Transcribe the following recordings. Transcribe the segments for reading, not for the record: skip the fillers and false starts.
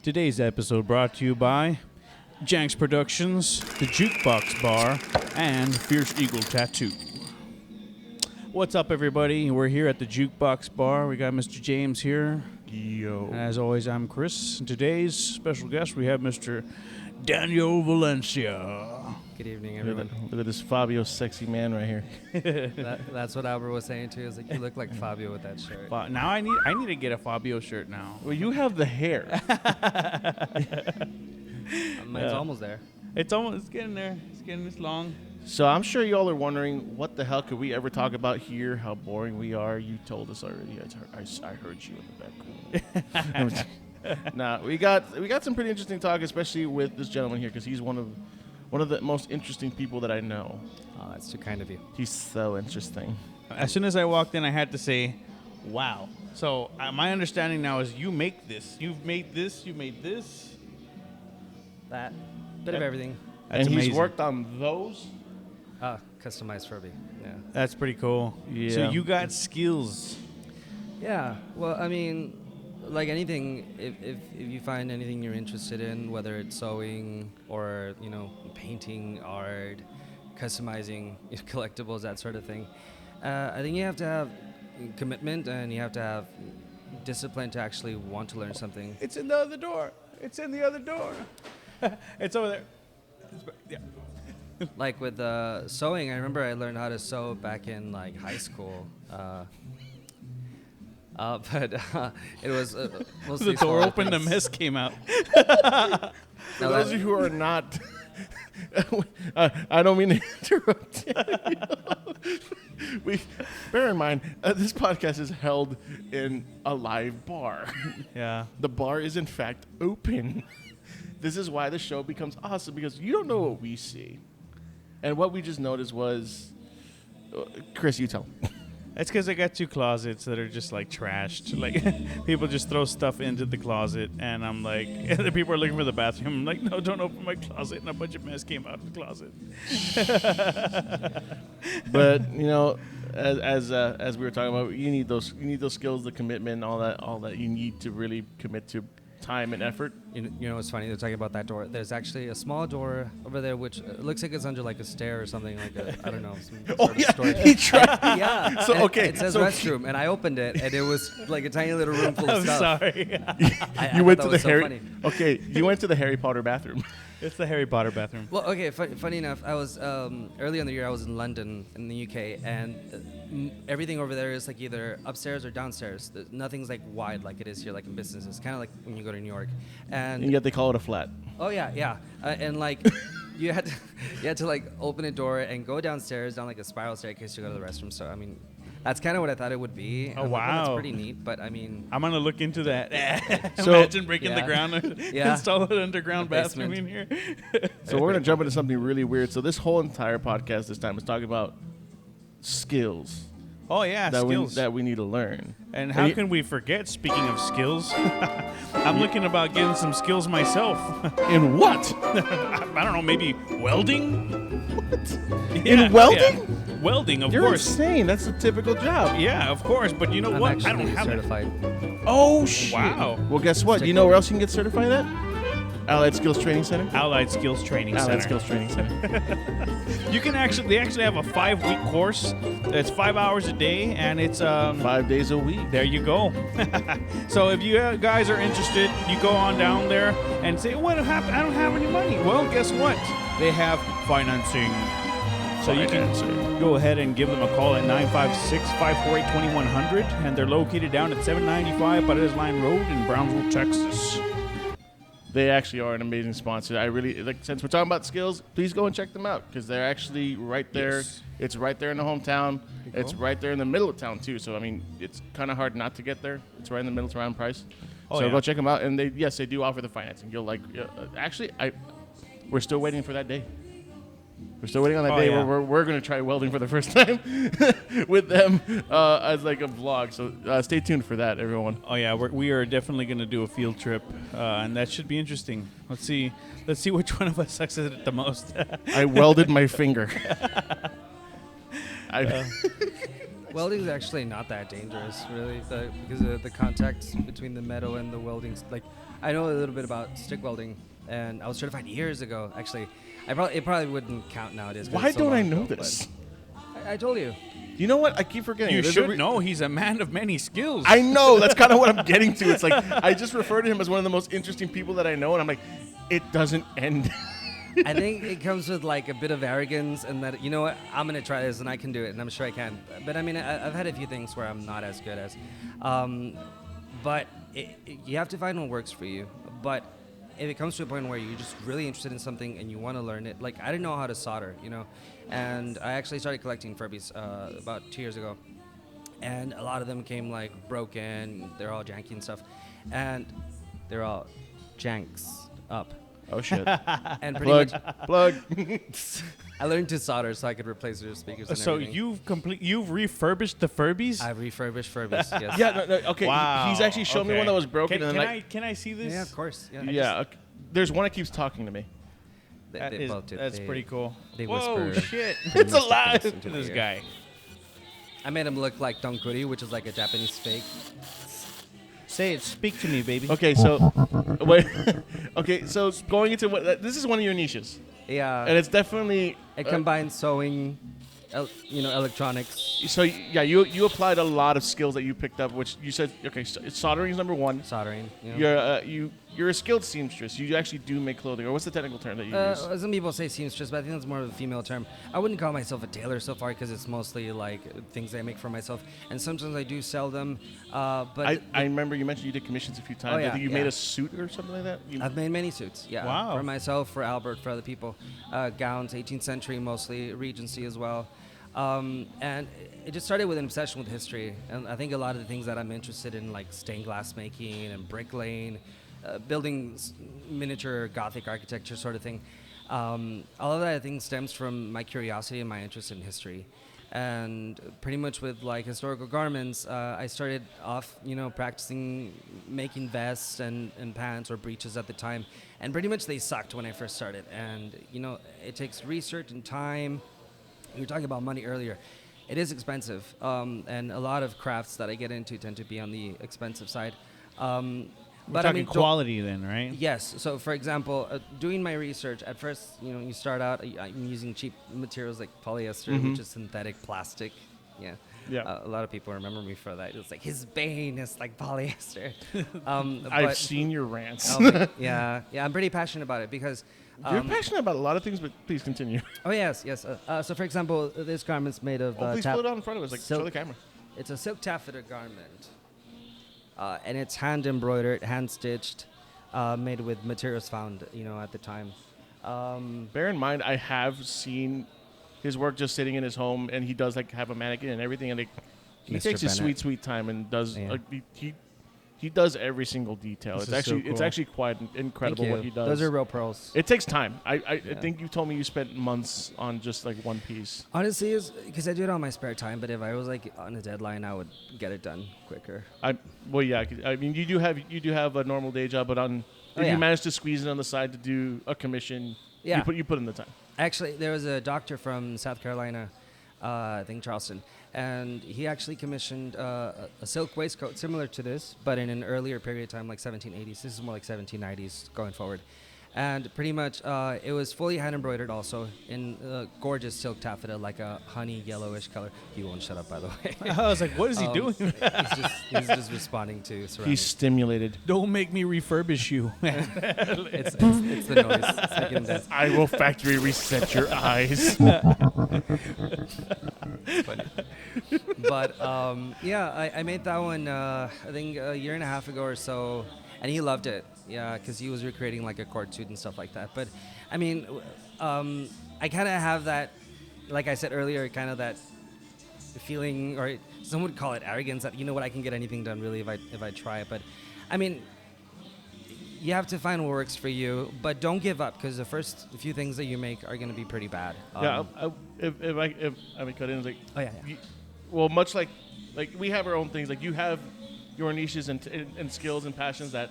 Today's episode brought to you by Janks Productions, the Jukebox Bar, and Fierce Eagle Tattoo. What's up, everybody? We're here at the Jukebox Bar. We got Mr. James here. Yo. As always, I'm Chris. And today's special guest, we have Mr. Daniel Valencia. Good evening, everyone. Look at this Fabio sexy man right here. That's what Albert was saying too. Is like you look like Fabio with that shirt. Now I need to get a Fabio shirt now. Well, you have the hair. Mine's almost there. It's getting there. It's getting this long. So I'm sure y'all are wondering, what the hell could we ever talk about here? How boring we are. You told us already. I heard you in the back. Nah, we got some pretty interesting talk, especially with this gentleman here, because he's one of the most interesting people that I know. Oh, that's too kind of you. He's so interesting. As soon as I walked in, I had to say, wow. So my understanding now is you make this. You've made this. You made this. That bit of everything. That's and amazing. He's worked on those. Customized for me. Yeah. That's pretty cool. Yeah. So you got skills. Yeah. Well, I mean, like anything, if you find anything you're interested in, whether it's sewing or painting, art, customizing collectibles, that sort of thing, I think you have to have commitment and you have to have discipline to actually want to learn something. It's in the other door. It's in the other door. It's over there. Yeah. Like with sewing, I remember I learned how to sew back in like high school. But it was mostly The door small opened, the things. mess came out. For those of you who are not, I don't mean to interrupt you. Bear in mind, this podcast is held in a live bar. Yeah. The bar is in fact open. This is why the show becomes awesome, because you don't know what we see. And what we just noticed was, Chris, you tell. It's because I got two closets that are just like trashed. Like people just throw stuff into the closet, and I'm like, the people are looking for the bathroom. I'm like, no, don't open my closet, and a bunch of mess came out of the closet. But as we were talking about, you need those skills, the commitment, all that you need to really commit to time and effort. You know what's funny? They're talking about that door. There's actually a small door over there, which looks like it's under like a stair or something, like I don't know. Some sort of storage. He tried. Yeah. So and okay, it says so restroom, and I opened it, and it was like a tiny little room full of I'm stuff. sorry. I you went thought to that the was so Harry. funny. Okay, you went to the Harry Potter bathroom. It's the Harry Potter bathroom. Well, okay. Funny enough, I was early in the year. I was in London, in the UK, and everything over there is like either upstairs or downstairs. Nothing's like wide like it is here, like in business. It's kind of like when you go to New York, And yet they call it a flat. Oh yeah, and like you had to like open a door and go downstairs down like a spiral staircase to go to the restroom. So I mean, that's kind of what I thought it would be. And Oh, I'm like, well, wow. that's pretty neat. But I mean, I'm gonna look into that. So- Imagine breaking the Yeah. ground, Yeah. install an underground The bathroom basement. in here. So we're gonna jump into something really weird. So this whole entire podcast this time is talking about skills Oh yeah, skills. that we need to learn. And how can we forget? Speaking of skills, I'm looking about getting some skills myself. In what? I don't know, maybe welding. In welding? Yeah. Welding, of You're course. insane. That's a typical job. Yeah, of course. But you know I'm what? actually I don't have that. certified. Oh shit! Wow. Well, guess what? You know where else you can get certified at? Allied Skills Training Center. Allied Skills Training Allied Center. Skills Training Center. You can they actually have a 5-week course. It's 5 hours a day, and it's 5 days a week. There you go. So if you guys are interested, you go on down there and say, "What happened? I don't have any money." Well, guess what? They have financing. So you can go ahead and give them a call at 956-548-2100, and they're located down at 795 Paredes Line Road in Brownsville, Texas. They actually are an amazing sponsor. I really like. Since we're talking about skills, please go and check them out, because they're actually right there. Yes. It's right there in the hometown. It's right there in the middle of town too. So I mean, it's kind of hard not to get there. It's right in the middle. It's around price. Oh, So yeah. go check them out. And they do offer the financing. You'll like. We're still waiting for that day. We're still waiting on that Oh, day yeah. where we're going to try welding for the first time with them as like a vlog. So stay tuned for that, everyone. Oh yeah, we are definitely going to do a field trip, and that should be interesting. Let's see which one of us sucks at it the most. I welded my finger. Welding is actually not that dangerous, really, because of the contact between the metal and the welding. Like, I know a little bit about stick welding, and I was certified years ago. Actually, it probably wouldn't count nowadays. 'Cause Why it's so don't I long know ago, this? but I told you. You know what? I keep forgetting. You There's should know. He's a man of many skills. I know. That's kind of what I'm getting to. It's like I just refer to him as one of the most interesting people that I know, and I'm like, it doesn't end. I think it comes with like a bit of arrogance and that, you know what, I'm going to try this and I can do it and I'm sure I can. But I mean, I've had a few things where I'm not as good as. But you have to find what works for you. But if it comes to a point where you're just really interested in something and you want to learn it, like I didn't know how to solder, you know. And I actually started collecting Furbies about 2 years ago. And a lot of them came like broken, they're all janky and stuff. And they're all janks up. Oh shit! And pretty Plug. I learned to solder so I could replace their speakers. And So everything. you've refurbished the Furbies? I've refurbished Furbies. Yes. Yeah. No, okay. Wow. He's actually shown me one that was broken. Can I see this? Yeah, of course. Yeah. Yeah. Okay. There's one that keeps talking to me. They both do. That's pretty cool. They Whoa, whisper. shit. It's alive. Into my This ear. guy. I made him look like Donkuri, which is like a Japanese fake. Say it. Speak to me, baby. Okay. So, wait. Okay. So going into what this is one of your niches, Yeah. and it's definitely. It combines sewing, electronics, So yeah, you applied a lot of skills that you picked up, which you said okay. Soldering is number one. soldering. You know. You're a skilled seamstress. You actually do make clothing, or what's the technical term that you use? Some people say seamstress, but I think that's more of a female term. I wouldn't call myself a tailor so far because it's mostly like things I make for myself, and sometimes I do sell them. But I remember you mentioned you did commissions a few times. Oh, yeah, I think you yeah. made a suit or something like that. I've made many suits, yeah. Wow. For myself, for Albert, for other people. Gowns, 18th century mostly, Regency as well. And it just started with an obsession with history. And I think a lot of the things that I'm interested in, like stained glass making and bricklaying, building miniature Gothic architecture sort of thing, all of that I think stems from my curiosity and my interest in history. And pretty much with like historical garments, I started off, practicing making vests and pants or breeches at the time. And pretty much they sucked when I first started. And, it takes research and time. We were talking about money earlier. It is expensive. And a lot of crafts that I get into tend to be on the expensive side. We're talking quality then, right? Yes. So, for example, doing my research, at first, you start out, I'm using cheap materials like polyester, which is synthetic plastic. Yeah. Yeah. A lot of people remember me for that. It's like, his bane is like polyester. I've seen your rants. Yeah, I'm pretty passionate about it because... You're passionate about a lot of things, but please continue. Oh, yes. So, for example, this garment's made of... Please put it out in front of us. Show the camera. It's a silk taffeta garment. And it's hand embroidered, hand stitched, made with materials found, at the time. Bear in mind, I have seen his work just sitting in his home, and he does have a mannequin and everything, and he Mr. takes his Bennett. sweet time and does Yeah. he does every single detail. This It's is so it's cool. actually quite incredible Thank you. what he does. Those are real pearls. It takes time. I Yeah. think you told me you spent months on just one piece. Honestly, is because I do it on my spare time. But if I was on a deadline, I would get it done quicker. Yeah. I mean, you do have a normal day job, but if you manage to squeeze it on the side to do a commission, Yeah. you put in the time. Actually, there was a doctor from South Carolina, I think Charleston, and he actually commissioned a silk waistcoat similar to this, but in an earlier period of time, like 1780s. This is more like 1790s going forward. And pretty much, it was fully hand embroidered also in gorgeous silk taffeta, like a honey yellowish color. You won't shut up, by the way. I was like, what is he doing? he's just responding to surroundings. He's stimulated. Don't make me refurbish you. It's the noise. It's making him dance. I will factory reset your eyes. Funny. But I made that one I think a year and a half ago or so, and he loved it. Yeah, because he was recreating like a court suit and stuff like that. But I mean, I kind of have that, like I said earlier, kind of that feeling, or some would call it arrogance, that I can get anything done really if I try it. But I mean, you have to find what works for you, but don't give up, because the first few things that you make are going to be pretty bad. If I may cut in, Oh yeah. well, much like we have our own things. Like you have your niches and skills and passions that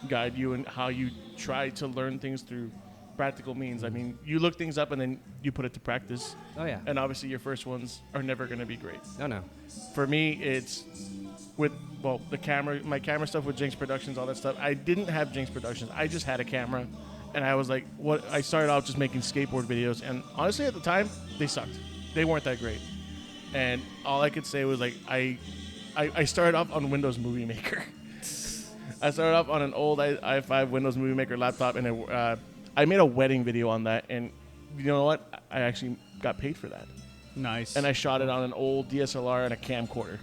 guide you and how you try to learn things through practical means. I mean, you look things up and then you put it to practice. Oh yeah. And obviously your first ones are never going to be great. No. For me, it's with, well, the camera, my camera stuff with Janks Productions, all that stuff. I didn't have Janks Productions. I just had a camera. And I was like, I started out just making skateboard videos. And honestly, at the time, they sucked. They weren't that great. And all I could say was like, I started off on Windows Movie Maker. I started off on an old i5 Windows Movie Maker laptop, and I made a wedding video on that. And you know what? I actually got paid for that. Nice. And I shot it on an old DSLR and a camcorder.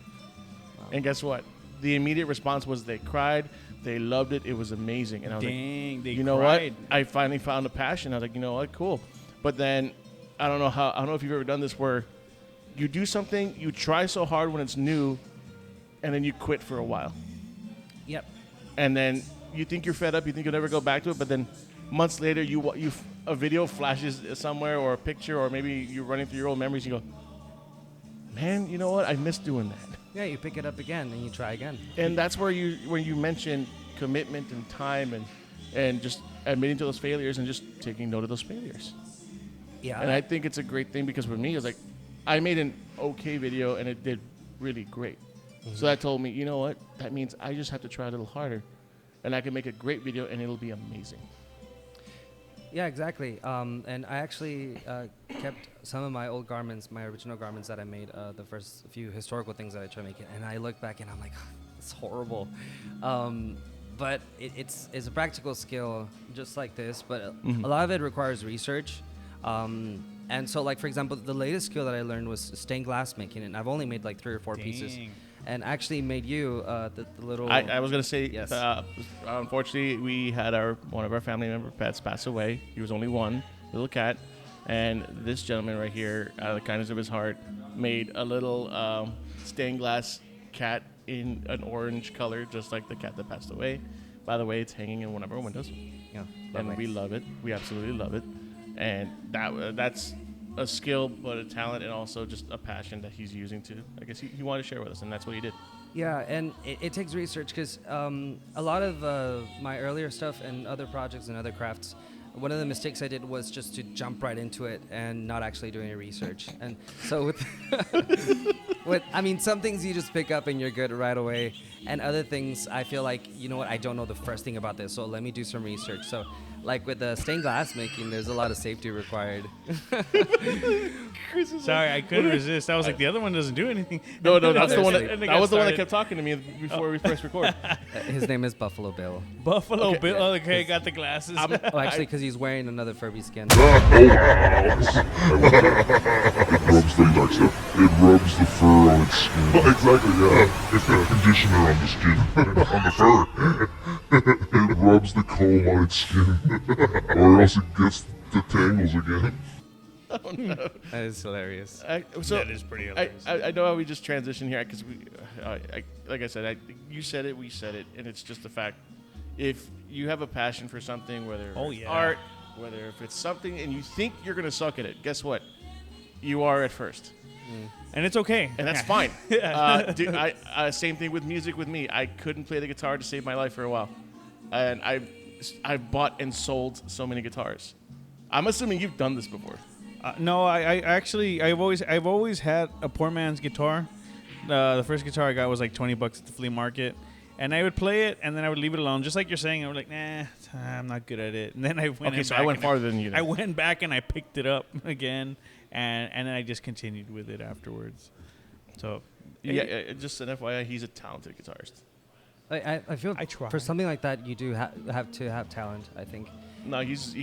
Wow. And guess what? The immediate response was they cried. They loved it. It was amazing. And I was Dang, they you know cried. what? I finally found a passion. I was like, you know what? Cool. But then I don't know if you've ever done this where you do something, you try so hard when it's new, and then you quit for a while. Yep. And then you think you're fed up, you think you'll never go back to it, but then months later, a video flashes somewhere or a picture, or maybe you're running through your old memories, and you go, man, you know what? I miss doing that. Yeah, you pick it up again and you try again. And that's where you mention commitment and time and just admitting to those failures and just taking note of those failures. Yeah. And I think it's a great thing because for me, it's like I made an okay video and it did really great. Mm-hmm. So that told me, you know what? That means I just have to try a little harder, and I can make a great video and it'll be amazing. Yeah, exactly. And I actually kept some of my old garments, my original garments that I made, the first few historical things that I tried making, and I look back and I'm like, it's horrible. But it's a practical skill just like this, but a lot of it requires research. And so, like, for example, the latest skill that I learned was stained glass making, and I've only made like 3 or 4 pieces. And actually made you the little... I was going to say, yes. Unfortunately, we had one of our family member pets pass away. He was only one, little cat. And this gentleman right here, out of the kindness of his heart, made a little stained glass cat in an orange color, just like the cat that passed away. By the way, it's hanging in one of our windows. Yeah, and we love it. We absolutely love it. And that's a skill, but a talent, and also just a passion that he's using to, I guess he wanted to share with us, and that's what he did. Yeah, and it takes research because a lot of my earlier stuff and other projects and other crafts, one of the mistakes I did was just to jump right into it and not actually do any research. And so with some things you just pick up and you're good right away, and other things I feel like, you know what, I don't know the first thing about this, so let me do some research. So like with the stained glass making, there's a lot of safety required. Sorry, I couldn't resist. I was like, the other one doesn't do anything. No, that's the one. And That was the one that kept talking to me before we first recorded. His name is Buffalo Bill. Buffalo Okay. Bill. Oh, okay, got the glasses. Oh, actually, because he's wearing another Furby skin. It rubs the fur on its skin. Well, exactly, yeah. It's got conditioner on the skin. On the fur. It rubs the comb on its skin. Or else it gets the tangles again. Oh, no. That is hilarious. That is pretty hilarious. I know how we just transition here because like I said, you said it, we said it, and it's just the fact. If you have a passion for something, whether it's art, whether if it's something, and you think you're gonna suck at it, guess what? You are at first. And it's okay. And that's fine. Same thing with music with me. I couldn't play the guitar to save my life for a while. And I've bought and sold so many guitars. I'm assuming you've done this before. No, I've always had a poor man's guitar. The first guitar I got was like $20 at the flea market. And I would play it, and then I would leave it alone. Just like you're saying, I was like, nah, I'm not good at it. And then I went Okay, so I went farther than you then. I went back and I picked it up again, and then I just continued with it afterwards. So, Yeah, just an FYI, he's a talented guitarist. I feel I try. for something like that, you do have to have talent, I think. No, he's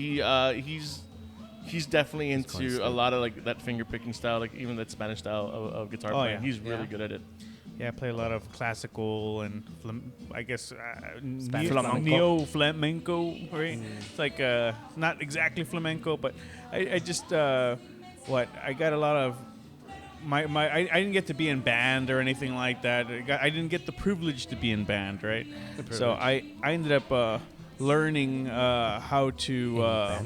definitely into a lot of like that finger picking style, like even that Spanish style of guitar playing. yeah. He's really good at it. Yeah, I play a lot of classical and I guess Flamenco. neo-flamenco, right? It's like not exactly flamenco, but I just I got a lot of I didn't get to be in band or anything like that. I didn't get the privilege to be in band, right? So I ended up learning how to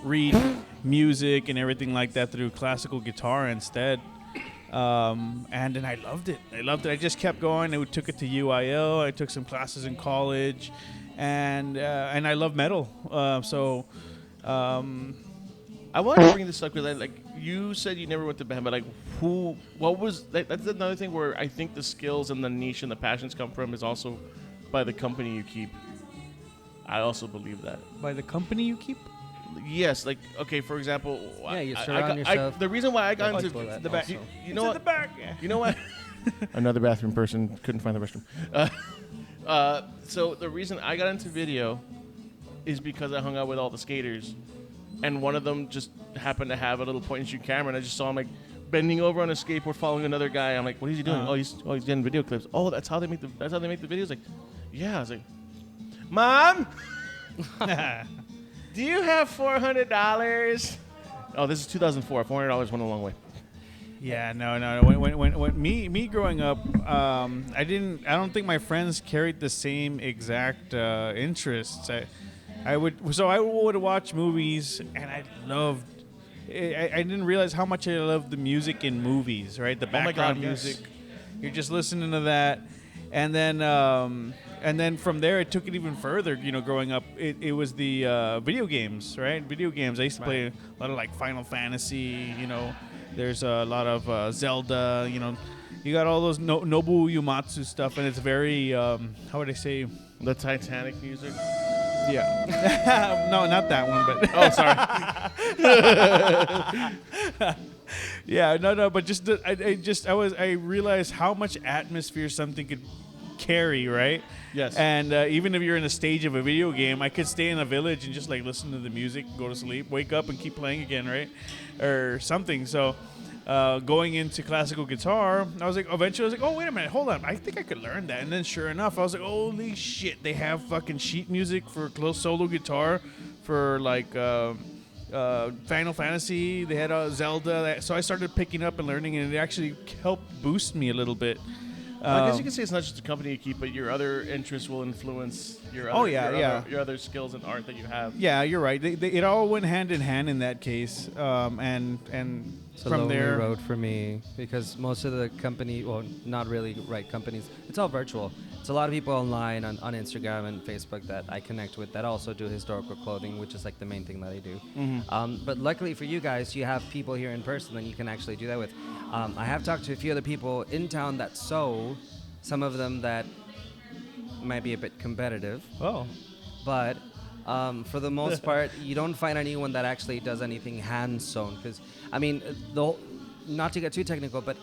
read music and everything like that through classical guitar instead. And then I loved it. I just kept going. I took it to UIL. I took some classes in college, and I love metal. So I want to bring this up because like you said you never went to band, but like what was that's another thing where I think the skills and the niche and the passions come from is also by the company you keep. I also believe that. By the company you keep? Yes, like okay, for example, Yeah, you surround yourself. the reason why I got into toilet the back. also. you know what? The back. Yeah. You know what? Another bathroom person couldn't find the restroom. So the reason I got into video is because I hung out with all the skaters, and one of them just happened to have a little point-and-shoot camera, and I just saw him like bending over on a skateboard, following another guy. I'm like, what is he doing? Uh-huh. He's getting video clips. Oh, that's how they make the videos. Like, yeah. I was like, Mom, do you have $400? Oh, this is 2004. $400 went a long way. Yeah, no. When me growing up, I don't think my friends carried the same exact interests. I would watch movies, and I loved. I didn't realize how much I loved the music in movies. Right, the background music. Yes. You're just listening to that, and then from there it took it even further. You know, growing up, it was the video games. Right, video games. I used to play a lot of like Final Fantasy. You know. There's a lot of Zelda, you know. You got all those Nobu Uematsu stuff, and it's very, how would I say? The Titanic music. Yeah. No, not that one, but. Oh, sorry. Yeah, no, but just I realized how much atmosphere something could carry, right? Yes. And even if you're in a stage of a video game, I could stay in a village and just like listen to the music, go to sleep, wake up and keep playing again, right? Or something. So going into classical guitar, eventually I was like, oh, wait a minute, hold on. I think I could learn that. And then sure enough, I was like, holy shit, they have fucking sheet music for close solo guitar for like Final Fantasy. They had Zelda. So I started picking up and learning, and it actually helped boost me a little bit. I guess you can say it's not just the company you keep, but your other interests will influence your other skills and art that you have. Yeah, you're right. It all went hand in hand in that case, and It's a from lonely there, road for me because most of the company, well, not really companies. It's all virtual. It's a lot of people online on Instagram and Facebook that I connect with that also do historical clothing, which is like the main thing that I do. Mm-hmm. But luckily for you guys, you have people here in person that you can actually do that with. I have talked to a few other people in town that sew, some of them that might be a bit competitive. oh, But for the most part, you don't find anyone that actually does anything hand sewn. Because, I mean, not to get too technical, but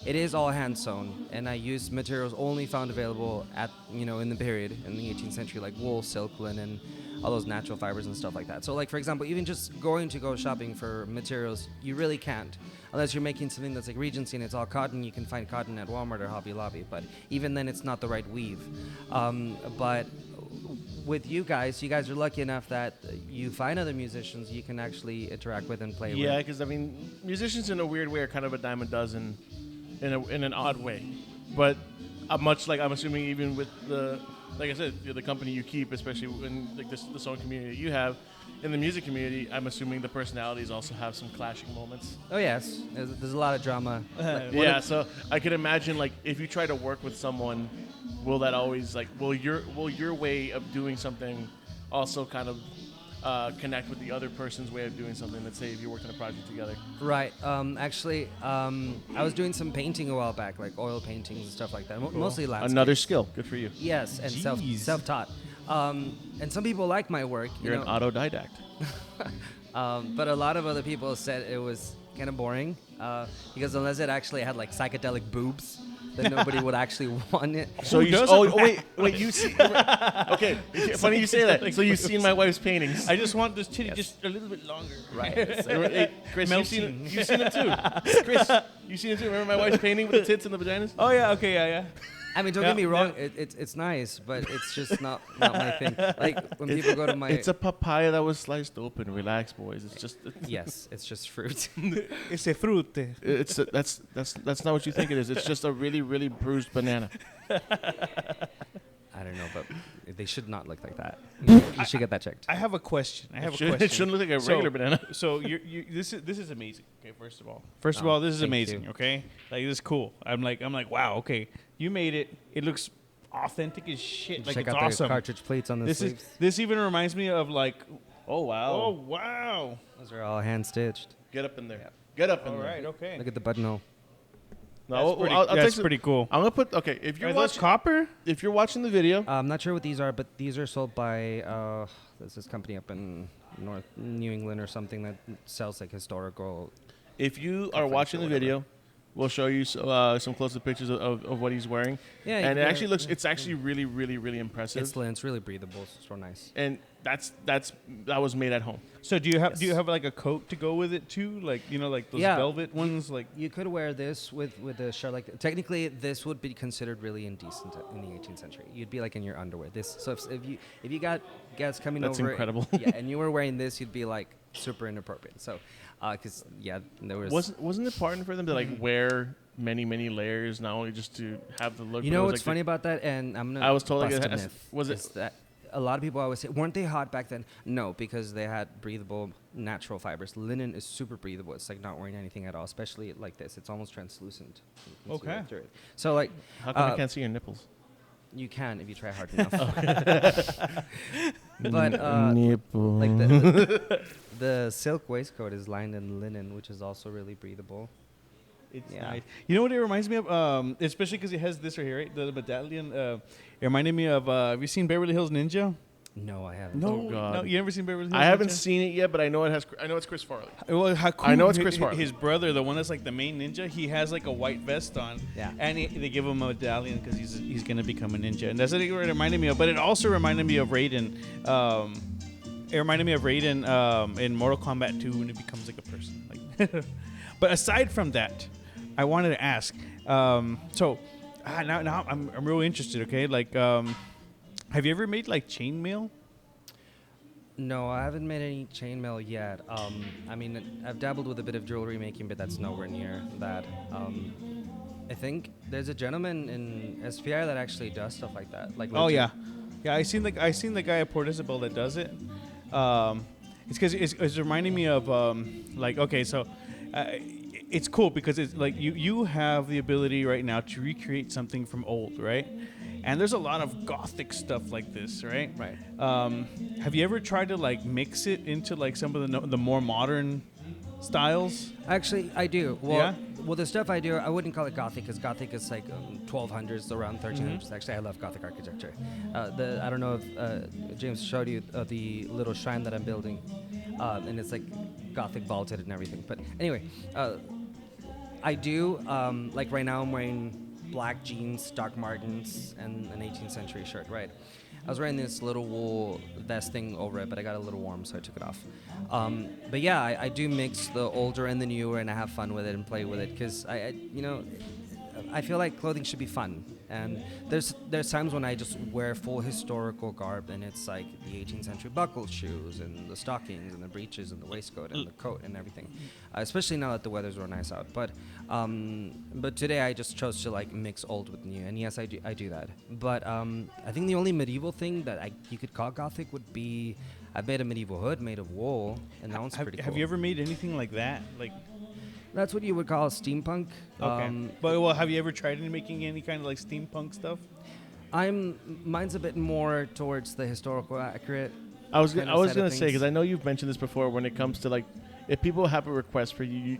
it is all hand sewn, and I use materials only found available in the period in the 18th century, like wool, silk, linen, all those natural fibers and stuff like that. So, like for example, even just go shopping for materials, you really can't, unless you're making something that's like Regency and it's all cotton. You can find cotton at Walmart or Hobby Lobby, but even then, it's not the right weave. But with you guys are lucky enough that you find other musicians you can actually interact with and play with. Yeah, because I mean, musicians in a weird way are kind of a dime a dozen, in an odd way, but much like I'm assuming even with like I said, the company you keep, especially in like the song community you have, in the music community, I'm assuming the personalities also have some clashing moments. Oh yes, there's a lot of drama. Yeah, so I could imagine like if you try to work with someone, will that always like will your way of doing something also kind of connect with the other person's way of doing something? Let's say if you worked on a project together. Right. Actually, I was doing some painting a while back, like oil paintings and stuff like that. Mostly landscape. Another skill. Good for you. Yes, and Jeez. self-taught. And some people like my work. You're an autodidact. But a lot of other people said it was kind of boring because unless it actually had like psychedelic boobs, then nobody would actually want it. So you wait you see okay, funny you say that. So you've seen my wife's paintings. I just want this titty just a little bit longer. Right. Hey, Chris, you've seen it too. Chris, you've seen it too. Remember my wife's painting with the tits and the vaginas? Oh yeah, okay, yeah. I mean, don't get me wrong. It's nice, but it's just not my thing. Like when people go to my. It's a papaya that was sliced open. Relax, boys. It's just. Yes, it's just fruit. It's a fruit. That's not what you think it is. It's just a really really bruised banana. I don't know, but they should not look like that. You should get that checked. I have a question. It shouldn't look like a regular banana. So this is amazing. Okay, first of all, this is thank amazing. you. Okay, like this is cool. I'm like, wow. Okay, you made it. It looks authentic as shit. Like Check it's out awesome. the cartridge plates on the sleeves. This even reminds me of like Oh wow! Oh, wow. Those are all hand stitched. Get up in there. Yeah. Get up in All there. right, okay. Look at the buttonhole. No, That's take some- pretty cool. I'm gonna put. Okay, if you're Are those watching, copper? if you're watching the video, I'm not sure what these are, but these are sold by there's this company up in North New England or something that sells like historical. if you are Conference watching or the video, we'll show you some close-up pictures of what he's wearing. Yeah, and it yeah, actually looks. yeah. It's actually really, really, really impressive. It's really breathable. It's so nice. And that was made at home. So do you have Yes. like a coat to go with it too? Like, you know, like those Yeah. velvet ones? Like, You could wear this with a shirt like technically this would be considered really indecent in the 18th century. You'd be like in your underwear. This so if you got guests coming That's over, incredible. yeah, and you were wearing this, you'd be like super inappropriate. So, because there was. Wasn't it important for them to like wear many layers, not only just to have the look? You but it know was, what's like, funny about that, and I'm gonna I was told, like, bust it a has- myth. was it- is that a lot of people always say, weren't they hot back then? No, because they had breathable natural fibers. Linen is super breathable. It's like not wearing anything at all, especially like this. It's almost translucent. You can see Okay. right through it. So like, How come I can't see your nipples? you can if you try hard enough. But Nipple. like the silk waistcoat is lined in linen, which is also really breathable. it's Yeah. nice. You know what it reminds me of? Especially because it has this right here, right? The medallion. It reminded me of, have you seen Beverly Hills Ninja? No, I haven't. No. God. No, you ever seen Beverly Hills I haven't Ninja? seen it yet, but I know it has. I know it's Chris Farley. Well, how cool I know it's hi- Chris hi- Farley. His brother, the one that's like the main ninja, he has like a white vest on. Yeah. And they give him a medallion because he's going to become a ninja. And that's what it reminded me of. But it also reminded me of Raiden. It reminded me of Raiden in Mortal Kombat 2 when he becomes like a person. Like, but aside from that, I wanted to ask. So now I'm real interested. Okay, like, have you ever made like chainmail? No, I haven't made any chainmail yet. I mean, I've dabbled with a bit of jewelry making, but that's nowhere near that. I think there's a gentleman in SPI that actually does stuff like that. Like, Oh legit- yeah. I seen the guy at Port Isabel that does it. It's because it's reminding me of like, okay, so it's cool because it's like you have the ability right now to recreate something from old, right? And there's a lot of gothic stuff like this, right? Right. Have you ever tried to like mix it into like some of the more modern styles? Actually, I do. Well, Yeah? well, the stuff I do, I wouldn't call it Gothic because Gothic is like 1200s, around 1300s. Actually, I love Gothic architecture. I don't know if James showed you the little shrine that I'm building, and it's like Gothic vaulted and everything. But anyway, I do. Like right now, I'm wearing black jeans, Doc Martens, and an 18th century shirt. Right. I was wearing this little wool vest thing over it, but I got a little warm, so I took it off. But yeah, I do mix the older and the newer, and I have fun with it and play with it because I feel like clothing should be fun. And there's times when I just wear full historical garb, and it's like the 18th century buckled shoes and the stockings and the breeches and the waistcoat and the coat and everything. Especially now that the weather's real nice out. But today I just chose to like mix old with new, and yes, I do that. But I think the only medieval thing that you could call Gothic would be I've made a medieval hood made of wool, and that one's pretty cool. Have you ever made anything like that? Like, That's what you would call steampunk. okay. But well, have you ever tried making any kind of like steampunk stuff? Mine's a bit more towards the historical accurate. I was kind of gonna side of say things. because I know you've mentioned this before when it comes to like if people have a request for you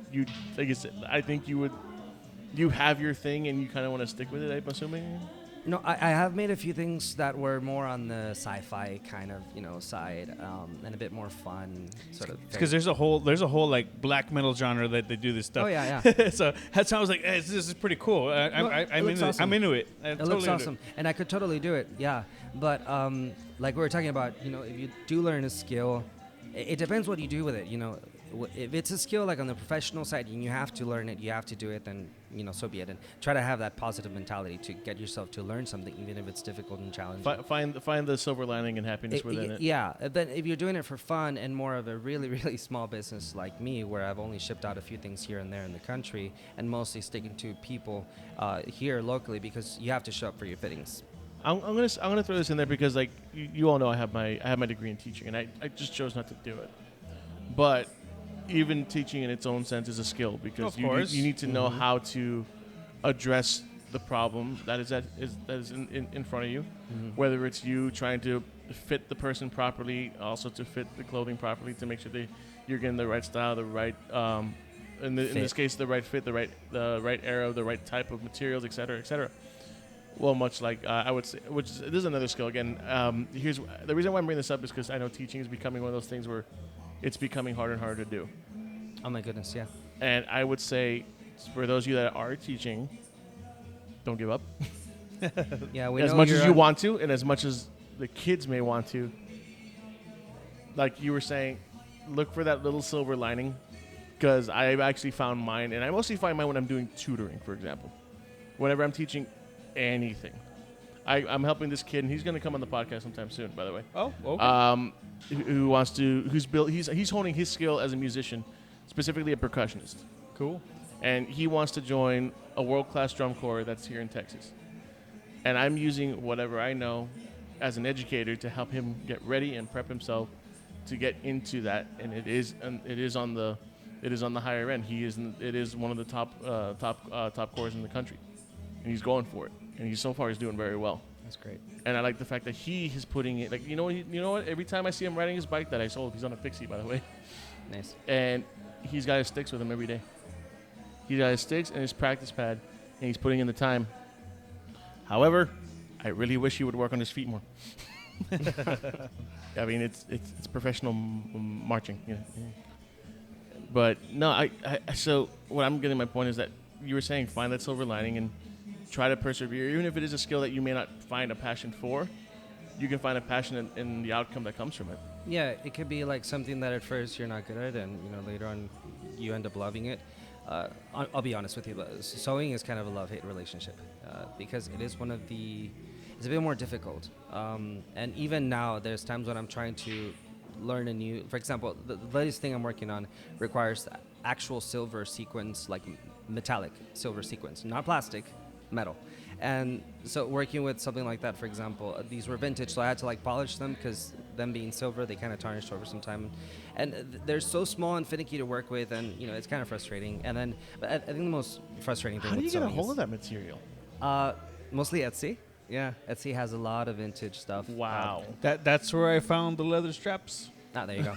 like I said, I think you have your thing and you kind of want to stick with it. I'm assuming. No, I have made a few things that were more on the sci-fi kind of side, and a bit more fun sort of. Because there's a whole like black metal genre that they do this stuff. Oh yeah. So that's how I was like, hey, this is pretty cool. I'm looks into awesome. I'm into it. It looks awesome, and I could totally do it. Yeah, but like we were talking about, if you do learn a skill, it depends what you do with it. If it's a skill like on the professional side and you have to learn it, you have to do it, then so be it. And try to have that positive mentality to get yourself to learn something, even if it's difficult and challenging. Find the silver lining and happiness within it. Yeah. Then if you're doing it for fun and more of a really, really small business like me, where I've only shipped out a few things here and there in the country, and mostly sticking to people here locally, because you have to show up for your fittings. I'm gonna throw this in there because like you all know I have my degree in teaching and I just chose not to do it, but even teaching in its own sense is a skill because Of course. you need to know how to address the problem that is in front of you, Mm-hmm. whether it's you trying to fit the person properly, also to fit the clothing properly, to make sure you're getting the right style, the right in this case the right fit, the right arrow, the right type of materials, etc., etc. Well, much like I would say, this is another skill again. Here's the reason why I'm bringing this up is because I know teaching is becoming one of those things where it's becoming harder and harder to do. Oh my goodness, yeah. And I would say, for those of you that are teaching, don't give up. Yeah, we As know much you're as you on- want to, and as much as the kids may want to. Like you were saying, look for that little silver lining, because I've actually found mine, and I mostly find mine when I'm doing tutoring, for example. Whenever I'm teaching anything. I'm helping this kid, and he's going to come on the podcast sometime soon, by the way. Oh, okay. He's honing his skill as a musician, specifically a percussionist. Cool. And he wants to join a world-class drum corps that's here in Texas. And I'm using whatever I know as an educator to help him get ready and prep himself to get into that. And it is on the higher end. It is one of the top corps in the country, and he's going for it. And so far he's doing very well. That's great. And I like the fact that he is putting it, like, you know what? Every time I see him riding his bike that I sold, he's on a Pixie, by the way. Nice. And he's got his sticks with him every day. He's got his sticks and his practice pad, and he's putting in the time. However, I really wish he would work on his feet more. I mean, it's professional marching. You know? But no, so what I'm getting my point is that you were saying find that silver lining and try to persevere. Even if it is a skill that you may not find a passion for, you can find a passion in the outcome that comes from it. Yeah, it could be like something that at first you're not good at, and later on you end up loving it. I'll be honest with you, but sewing is kind of a love-hate relationship because it is it's a bit more difficult. And even now, there's times when I'm trying to learn a new, for example, the latest thing I'm working on requires actual silver sequence, like metallic silver sequence, not plastic, metal. And so working with something like that, for example, these were vintage, so I had to polish them because them being silver, they kind of tarnished over some time. And they're so small and finicky to work with, and it's kind of frustrating. And then, but I think the most frustrating thing How do with you get a sewing hold is, of that material? mostly Etsy. Yeah, Etsy has a lot of vintage stuff. Wow. That's where I found the leather straps. There you go.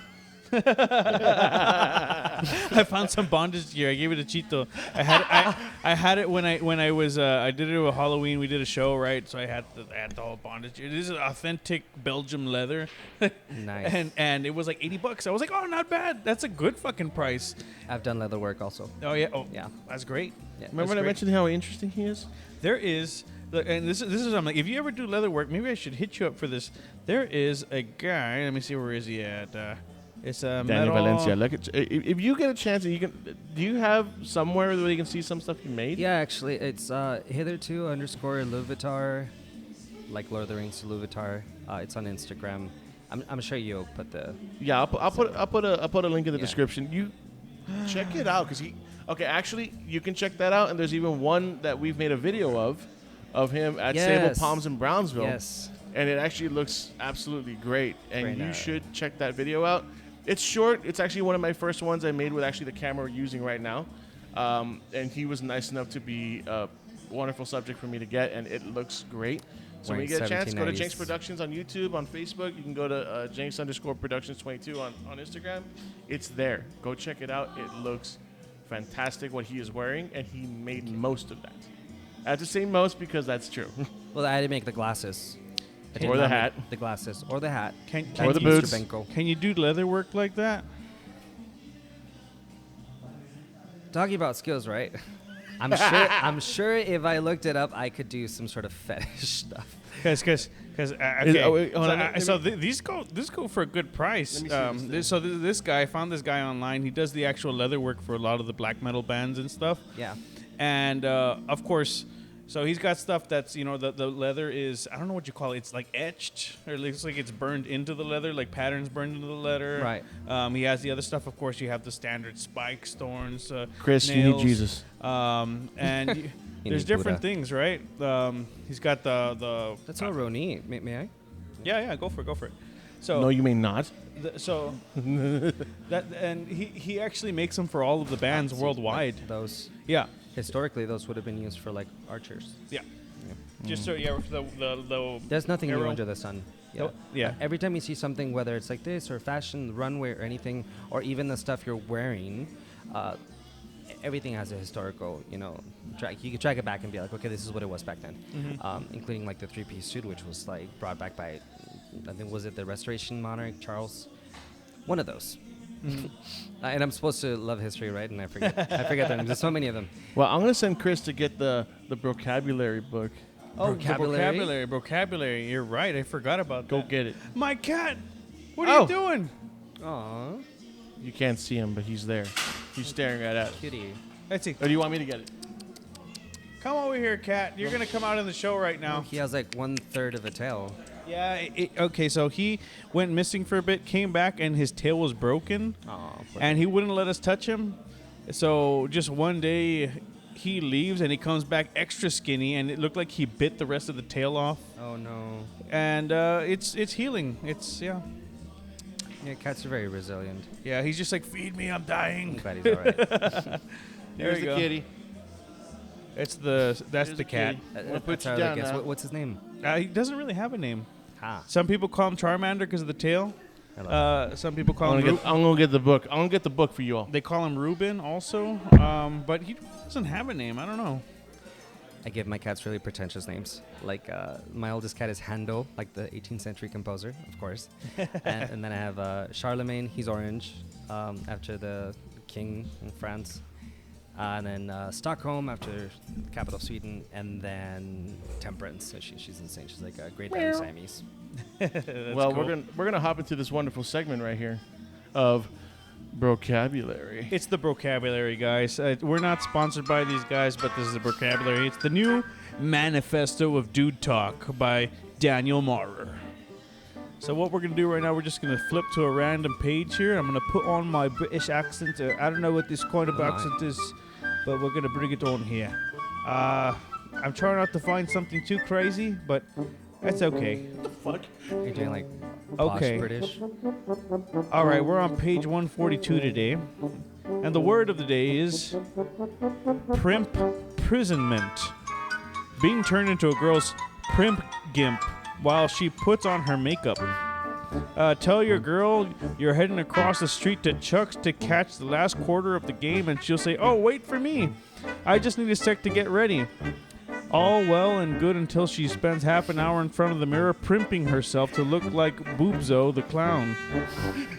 I found some bondage gear. I gave it to Chito. I had it when I was I did it with Halloween. We did a show, right? So I had the whole bondage gear. This is authentic Belgium leather. Nice. and it was like $80. I was like, oh, not bad. That's a good fucking price. I've done leather work also. Oh yeah. Oh Yeah. That's great. Yeah. Remember when I mentioned how interesting he is? There is, and this is I'm like, if you ever do leather work, maybe I should hit you up for this. There is a guy. Let me see, where is he at? It's a Daniel metal. Valencia. Look at, if you get a chance, and do you have somewhere where you can see some stuff you made? Yeah, actually, it's hitherto_Louvitar, like Lord of the Rings Louvitar. It's on Instagram. I'm sure you'll put the. Yeah, I'll put a link in the Yeah. description. You check it out because actually you can check that out, and there's even one that we've made a video of him at Sable Yes. Palms in Brownsville. Yes. And it actually looks absolutely great, and Very you nice. should check that video out. It's short. It's actually one of my first ones I made with actually the camera we're using right now. And he was nice enough to be a wonderful subject for me to get, and it looks great. So when you get a chance, go to 1790s. Janks Productions on YouTube, on Facebook. You can go to Janks_Productions22 on Instagram. It's there. Go check it out. It looks fantastic what he is wearing, and he made most of that. I have to say most because that's true. Well, I had to make the glasses. I did Or the not make hat. The glasses. Or the hat. Or the Mr. boots. Benko. Can you do leather work like that? Talking about skills, right? I'm sure if I looked it up, I could do some sort of fetish stuff. Because okay. wait, hold on, So, let me- these go for a good price. Let me see this thing. This guy, I found this guy online. He does the actual leather work for a lot of the black metal bands and stuff. Yeah. And of course, so he's got stuff that's the leather is, I don't know what you call it. It's like etched, or it looks like it's burned into the leather, like patterns burned into the leather. Right. He has the other stuff. Of course, you have the standard spikes, thorns, Chris, you nails. need Jesus. And there's need different Buddha. things, right? He's got the That's all Roni. May I? yeah, go for it. So No, you may not. so that and he actually makes them for all of the bands worldwide. Those. Yeah. Historically, those would have been used for like archers. Yeah. Just so the There's nothing new arrow. under the sun. Oh, yeah. Every time you see something, whether it's like this or fashion, runway or anything, or even the stuff you're wearing, everything has a historical, track. You can track it back and be like, okay, this is what it was back then. Including like the three-piece suit, which was like brought back by, I think, was it the Restoration monarch, Charles? One of those. And I'm supposed to love history, right? And I forget their names. There's so many of them. Well, I'm gonna send Chris to get the vocabulary book. Oh, Vocabulary? vocabulary. You're right. I forgot about Go that. get it. My cat. What are Oh. you doing? Aw, You can't see him, but he's there. He's staring right at us. cutie. Let's see. Or do you want me to get it? Come over here, cat. You're gonna come out in the show right now. He has like 1/3 of a tail. Yeah. Okay. So he went missing for a bit, came back, and his tail was broken, Aw, and he wouldn't let us touch him. So just one day, he leaves and he comes back extra skinny, and it looked like he bit the rest of the tail off. oh no. And it's healing. Yeah, cats are very resilient. Yeah. He's just like, feed me, I'm I'm dying. glad he's all right. There Here's you the go. kitty. That's Here's the cat. kitty. We'll put That's you how I down guess. now. What's his name? He doesn't really have a name. Ha. Some people call him Charmander because of the tail. I love Some people call I'm him. gonna get the book. I'm gonna get the book for you all. They call him Reuben also, but he doesn't have a name. I don't know. I give my cats really pretentious names. Like my oldest cat is Handel, like the 18th century composer, of course. and then I have Charlemagne. He's orange, after the king in France. And then Stockholm, after the capital of Sweden. And then Temperance. So she's insane. She's like a Great Dane Siamese. Well, cool. we're gonna hop into this wonderful segment right here of vocabulary. It's the vocabulary, guys. We're not sponsored by these guys, but this is the vocabulary. It's the new manifesto of Dude Talk by Daniel Maurer. So what we're going to do right now, we're just going to flip to a random page here. I'm going to put on my British accent. I don't know what this kind of accent is, but we're going to bring it on here. I'm trying not to find something too crazy, but that's okay. Fuck. You're doing like Okay. posh British. All right, we're on page 142 today. And the word of the day is imprisonment. Being turned into a girl's primp gimp while she puts on her makeup. Tell your girl you're heading across the street to Chuck's to catch the last quarter of the game, and she'll say, "Oh, wait for me. I just need a sec to get ready." All well and good until she spends half an hour in front of the mirror primping herself to look like Boobzo the clown.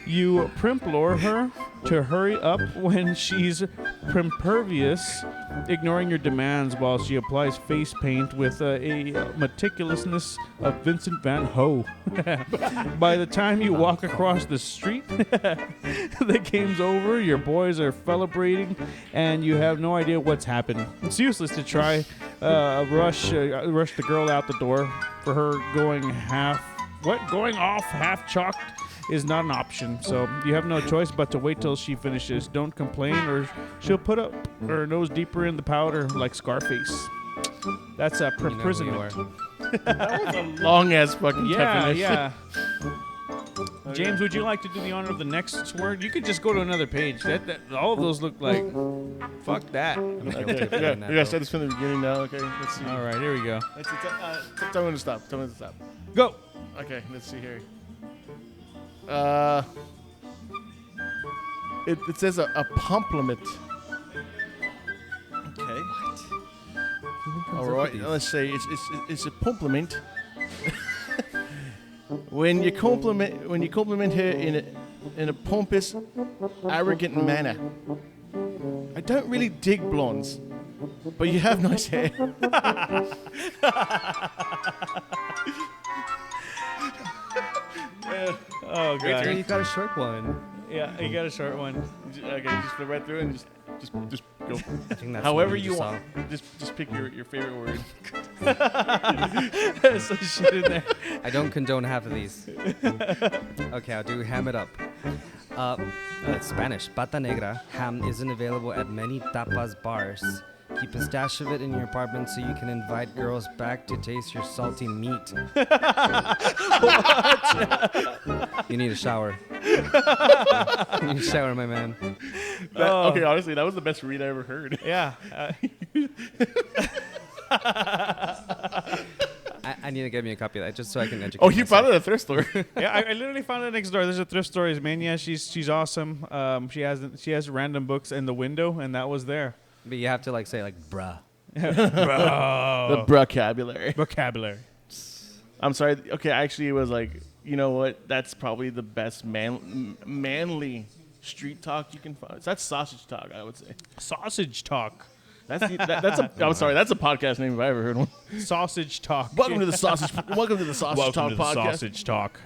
You primplore her to hurry up when she's primpervious, ignoring your demands while she applies face paint with a meticulousness of Vincent van Gogh. By the time you walk across the street, the game's over, your boys are celebrating, and you have no idea what's happened. It's useless to try rush the girl out the door. For her, going off half chalked is not an option. So you have no choice but to wait till she finishes. Don't complain, or she'll put up her nose deeper in the powder like Scarface. That's a You know who you imprisonment. are. Long ass fucking Yeah, definition. yeah. James, would you like to do the honor of the next word? You could just go to another page. All of those look like. Fuck that. I'm okay with Okay, you we doing that, gotta though. start this from the beginning now. Okay, let's see. All right, here we go. Let's see. Tell me when to stop. Tell me when to stop. Go. Okay, let's see here. It says a compliment. Okay. All right. Let's say it's a compliment. when you compliment her in a pompous, arrogant manner. I don't really dig blondes, but you have nice hair. Oh, Yeah, God. you got a short one. Yeah, you got a short one. Okay, just flip right through it and just go. I think that's However what you just want. Just pick your favorite word. Some shit in there. I don't condone half of these. Okay, I'll do ham it up. It's Spanish. Pata negra ham isn't available at many tapas bars Keep a stash of it in your apartment so you can invite girls back to taste your salty meat. You need a shower. You need a shower, my man. Okay, honestly, that was the best read I ever heard. Yeah. I need to get me a copy of that just so I can educate Oh, you myself. found it at a thrift store. Yeah, I literally found it next door. There's a thrift store. Man, yeah, she's awesome. She has random books in the window, and that was there. But you have to like say like bruh. The vocabulary. Vocabulary. I'm sorry. Okay, actually, it was like, you know what? That's probably the best manly street talk you can find. That's sausage talk, I would say. Sausage talk. I'm sorry. That's a podcast name if I ever heard one. Sausage talk. Welcome to the sausage. Welcome to the sausage Welcome talk to the podcast. sausage talk.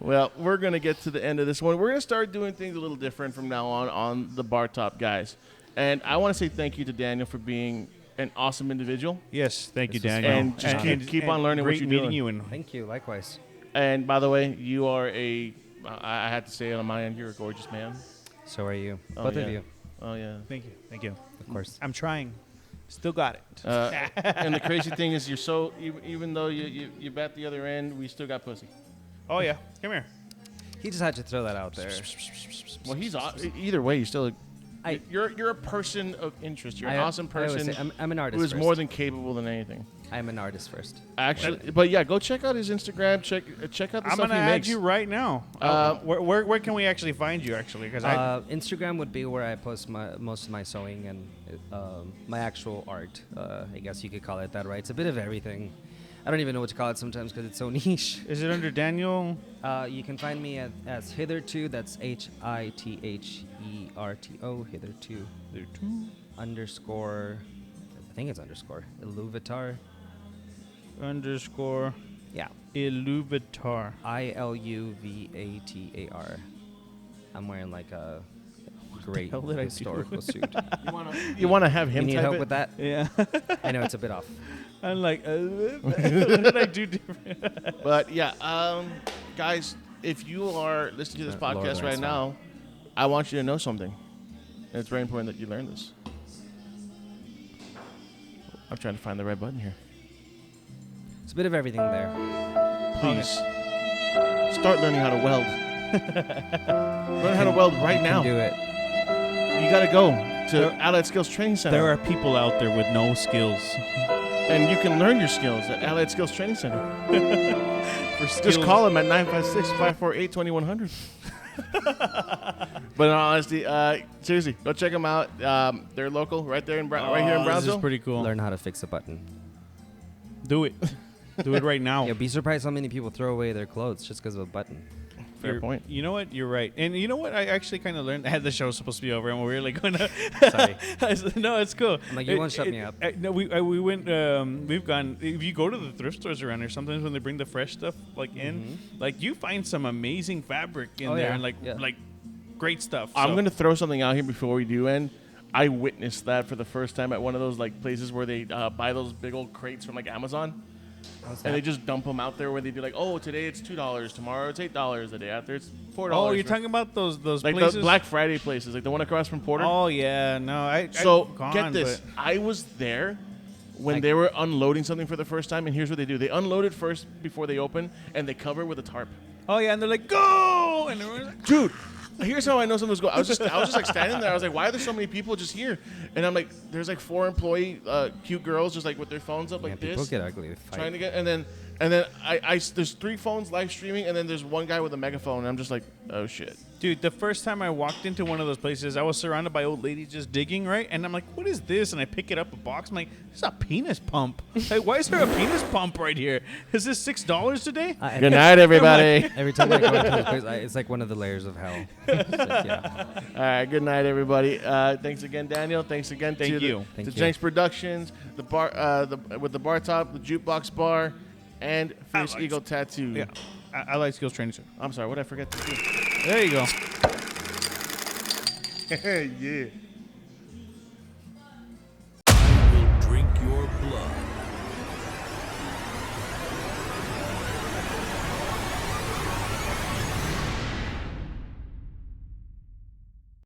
Well, we're gonna get to the end of this one. We're gonna start doing things a little different from now on the Bar Top guys. And I want to say thank you to Daniel for being an awesome individual. Yes, thank you, This was Daniel. And just keep on learning what great you're meeting doing. you. And Thank you. Likewise. And by the way, you are I had to say it on my end, you're a gorgeous man. So are you. Oh, Both yeah. of you, Oh, yeah. thank you. of course. I'm trying. Still got it. And the crazy thing is, you're so, even though you bat the other end, we still got pussy. Oh yeah, come here. He just had to throw that out there. Well, either way, you're still I- you're a person of interest. You're an awesome I always person say, I'm an artist who is first. more than capable than anything. I'm an artist first. Actually, but yeah, go check out his Instagram. Check out the I'm stuff gonna he add makes. you right now. Where can we actually find you? Actually, because Instagram would be where I post most of my sewing and my actual art. I guess you could call it that, right? It's a bit of everything. I don't even know what to call it sometimes because it's so niche. is it under Daniel? You can find me as Hitherto. That's HITHERTO. Hitherto. Underscore. I think it's underscore. Iluvatar. Underscore Yeah. Iluvatar. ILUVATAR. I'm wearing like a great hell did I do? historical suit. You want to have him You need type help it? with that? Yeah. I know it's a bit off. I'm like, what did I do different? But yeah, guys, if you are listening to this Lord, podcast right that's now, I want you to know something. And it's very important that you learn this. I'm trying to find the right button here. It's a bit of everything there. Please start learning how to weld. Learn how to weld right now. Do it. You got to go to Allied Skills Training Center. There are people out there with no skills. And you can learn your skills at Allied Skills Training Center. For Just call them at 956-548-2100. But in all honesty, seriously, go check them out. They're local, right there right here in This Brownsville. is pretty cool. Learn how to fix a button. Do it. Do it right now. You'll be surprised how many people throw away their clothes just because of a button. Fair point. You know what? You're right. And you know what? I actually kind of learned. The show was supposed to be over, and we were like going to. Sorry. No, it's cool. I'm like, you won't shut me up. No, we went. We've gone. If you go to the thrift stores around here, sometimes when they bring the fresh stuff in, like you find some amazing fabric in there, yeah. and like great stuff. I'm So- going to throw something out here before we do end. I witnessed that for the first time at one of those like places where they buy those big old crates from like Amazon. And they just dump them out there where they do like, oh, today it's $2, tomorrow it's $8, the day after it's $4. Oh, you're talking about those like places? the Black Friday places, like the one across from Porter. Oh yeah, no. So I've gone, get this, but- I was there when they were unloading something for the first time, and here's what they do: they unload it first before they open, and they cover it with a tarp. Oh yeah, and they're like, go, and they're like, Dude, here's how I know something's going. I was just like standing there. I was like, why are there so many people just here? And I'm like, there's like 4 employee cute girls just like with their phones up like People this, get ugly. They fight. trying to get, and then I there's 3 phones live streaming, and then there's one guy with a megaphone, and I'm just like, oh shit. Dude, the first time I walked into one of those places, I was surrounded by old ladies just digging, right? And I'm like, what is this? And I pick it up, a box. I'm like, it's a penis pump. Like, why is there a penis pump right here? Is this $6 today? Good night, everybody. Every time I go into this place, it's like one of the layers of hell. It's like, yeah. All right, good night, everybody. Thanks again, Daniel. Thanks again Thank to you. Thank to you. Janks Productions, the bar, with the bar top, the Jukebox Bar, and Fierce like- Eagle Tattoo. Yeah. I like skills training center. I'm sorry, what did I forget to do? There you go. Yeah.